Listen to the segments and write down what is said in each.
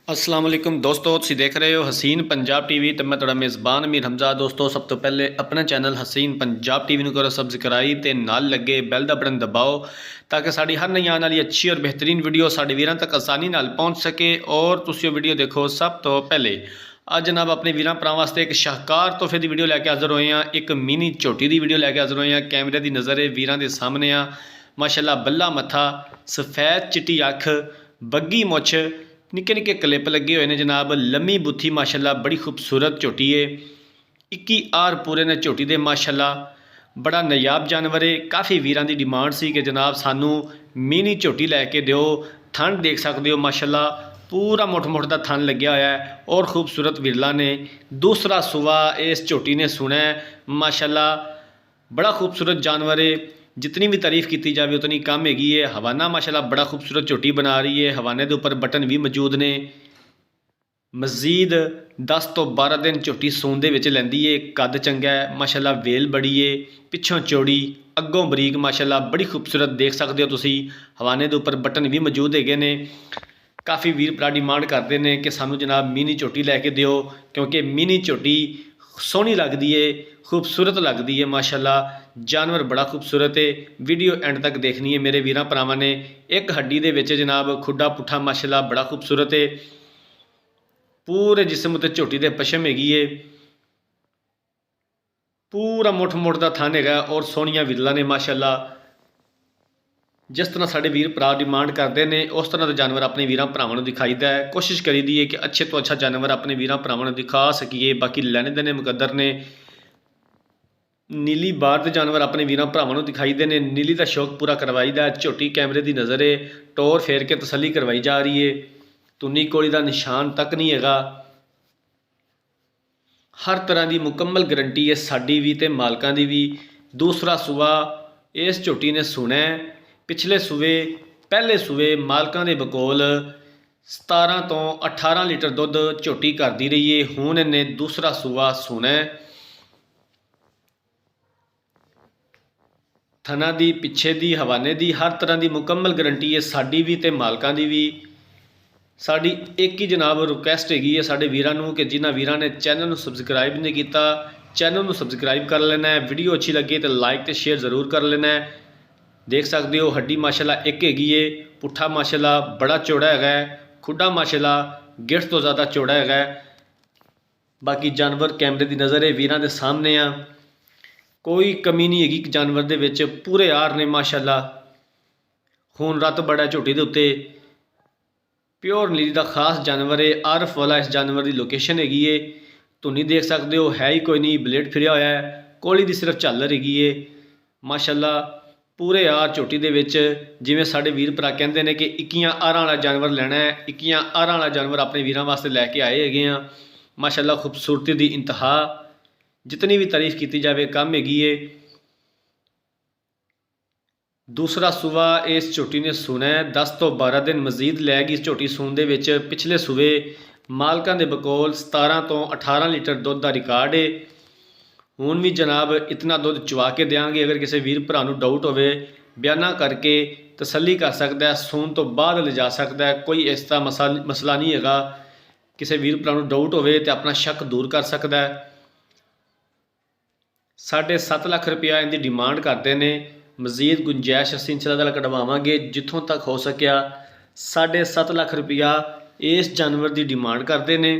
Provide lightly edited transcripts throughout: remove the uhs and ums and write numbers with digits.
अस्सलाम वालेकुम दोस्तों, तुसीं देख रहे हो हसीन पंजाब टीवी तो मैं तुहाडा मेज़बान अमीर हमजा। दोस्तों सब तो पहले अपना चैनल हसीन पंजाब टीवी करो सबसक्राइब तो नाल लगे बैल का बटन दबाओ ताकि साड़ी हर नई आने वाली अच्छी और बेहतरीन वीडियो साडे वीरां तक आसानी नाल पहुँच सके और तुसीं वीडियो देखो सब तो पहले। अज जनाब अपने वीरां भरावां वास्ते एक शाहकार तोहफे की वीडियो लैके हाज़र होए हैं। एक मिनी झोटी की वीडियो लैके हाज़र होए हैं। कैमरे की नज़र है वीरां दे सामने आ। माशाअल्लाह बल्ला मत्था, सफेद चिट्टी अख, बग्गी मुछ, निक्के निक्के क्लिप लगे हुए हैं जनाब। लम्मी बुथी माशाअल्लाह बड़ी खूबसूरत झोटी है। 21 आर पूरे ने झोटी दे माशाअल्लाह। बड़ा नायाब जानवर है। काफ़ी वीरां दी डिमांड सी कि जनाब सानू मिनी झोटी लैके दिओ। थन देख सकते हो माशाअल्लाह, पूरा मुठ मुठ का थन लग्या होया है और खूबसूरत विरला ने। दूसरा सुवा इस झोटी ने सुना है माशाअल्लाह। बड़ा खूबसूरत जानवर है। जितनी भी तारीफ़ की जाए उतनी कम हैगी है। हवाना माशाअल्लाह बड़ा खूबसूरत झोटी बना रही है। हवाने के उपर बटन भी मौजूद ने। मजीद 10 तो 12 दिन झोटी सून दे विच लैंदी है। कद चंगा है माशाअल्लाह, वेल बड़ी है, पिछों चौड़ी, अगों बरीक माशाअल्लाह बड़ी खूबसूरत देख सकते हो तुसी। हवाने के उपर बटन भी मौजूद है ने। काफ़ी वीर भरा डिमांड करते हैं कि सानू जनाब मिनी झोटी लैके दिओ, क्योंकि मिनी झोटी सोहनी लगती है, खूबसूरत लगती है माशाअल्लाह। जानवर बड़ा खूबसूरत है। वीडियो एंड तक देखनी है मेरे वीरां भरावां ने। एक हड्डी दे विच जनाब खुडा पुठा माशाअल्लाह बड़ा खूबसूरत है। पूरे जिस्म उत्ते झोटी दे पशम हैगी है। पूरा मुठ मुठ का थन है और सोहनियां विरला ने माशाअल्लाह। जिस तरह साढ़े वीर भरा डिमांड करते हैं उस तरह का जानवर अपने वीरां भरावां दिखाईदा है। कोशिश करी दी है कि अच्छे तो अच्छा जानवर अपने वीरां भरावां दिखा सकीए। बाकी लैने देने मुकद्दर ने। नीली बार के जानवर अपने वीरां भरावां दिखाईदे ने। नीली का शौक पूरा करवाईदा। झोटी कैमरे की नज़र है, टोर फेर के तसली करवाई जा रही है। तुन्नी कोड़ी का निशान तक नहीं है। हर तरह की मुकम्मल गारंटी है साड़ी भी तो मालकां दी भी। दूसरा सूआ इस झोटी ने सुना है। पिछले सूए पहले सूए मालकां दे बकोल 17 तो 18 लीटर दुध झोटी करती रही है। हुण इन्हें दूसरा सूआ सुना है। थना दी पिछे दी हवाने दी हर तरह की मुकम्मल गारंटी है साड़ी भी तो मालकां दी भी। साड़ी एक ही जनाब रिक्वेस्ट हैगी है साढ़े वीरां नूं कि जिन्हां वीरां ने चैनल नूं सबसक्राइब नहीं किया चैनल नूं सबसक्राइब कर लेना है। वीडियो अच्छी लगे तो लाइक तो शेयर ज़रूर कर लेना है। देख सकते हो हड्डी माशाअल्लाह एक हैगी है। पुट्ठा माशाअल्लाह बड़ा चौड़ा है। खुडा माशाअल्लाह गिट्ठ तो ज़्यादा चौड़ा है। बाकी जानवर कैमरे की नज़र है वीरां दे सामने आ। कोई कमी नहीं हैगी जानवर दे विच। पूरे आर ने माशाअल्लाह। खून रत बड़ा झोटी दे उत्ते। प्योर नीली का खास जानवर है। आरफ वाला इस जानवर की लोकेशन हैगी है। धुनी देख सकते हो है ही कोई नहीं, ब्लेड फिरिया होया है। कोली की सिर्फ झालर हैगी है माशाअल्लाह। पूरे आर झोटी दे विच जिवें साडे वीर भरा कहते हैं कि 21 आरां वाला जानवर लेना है। 21 आरां वाला जानवर अपने वीरां वास्ते लैके आए हैगे आ। माशाअल्लाह खूबसूरती की इंतहा। जितनी भी तारीफ़ की जाए कम हैगी है। दूसरा सूआ इस झोटी ने सुना है। 10 तो 12 दिन मजीद लैगी इस झोटी सून दे विच। पिछले सूए मालकां दे बकोल 17 तो 18 लीटर दुध का रिकॉर्ड है। हुण भी जनाब इतना दुध चवा के देंगे। अगर किसी वीर भरा नूं डाउट होवे बयाना करके तसली कर सकता है। सून तो बाद ले जा सकता है। कोई इस तरह मसला नहीं है। किसी वीर भरा नूं डाउट होवे तो अपना शक दूर कर सकता है। 7.5 लाख रुपया इनकी डिमांड करते हैं। मजीद गुंजाइश असीं इंशाअल्लाह कढ़वावांगे जिथों तक हो सकिया। 7.5 लाख रुपया इस जानवर की डिमांड करते हैं।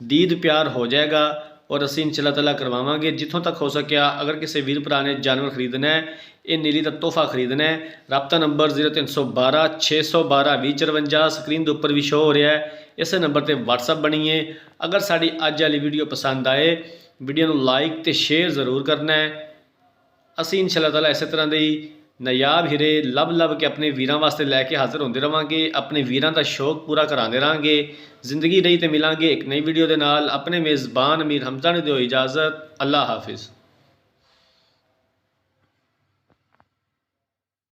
दीद प्यार हो जाएगा और असीं इंशाअल्लाह ताला करवावांगे जिथों तक हो सकिया। अगर किसी वीर भरा ने जानवर खरीदना है, ये नीली का तोहफा खरीदना है, रबता नंबर 0312 612 2054 स्क्रीन के उपर भी शो हो रहा है। इस नंबर पर WhatsApp बनीए। अगर साड़ी अज वाली वीडियो पसंद आए वीडियो को लाइक तो शेयर ज़रूर करना है। असीं इंशाअल्लाह ताला इस तरह के नायाब हीरे लभ लभ के अपने वीरां वास्ते लैके हाज़र होंदे रहांगे। अपने वीरां का शौक पूरा करांदे रहांगे। जिंदगी रही तो मिलांगे एक नई वीडियो के नाल। अपने मेज़बान अमीर हमजा ने दिओ इजाज़त। अल्लाह हाफिज़।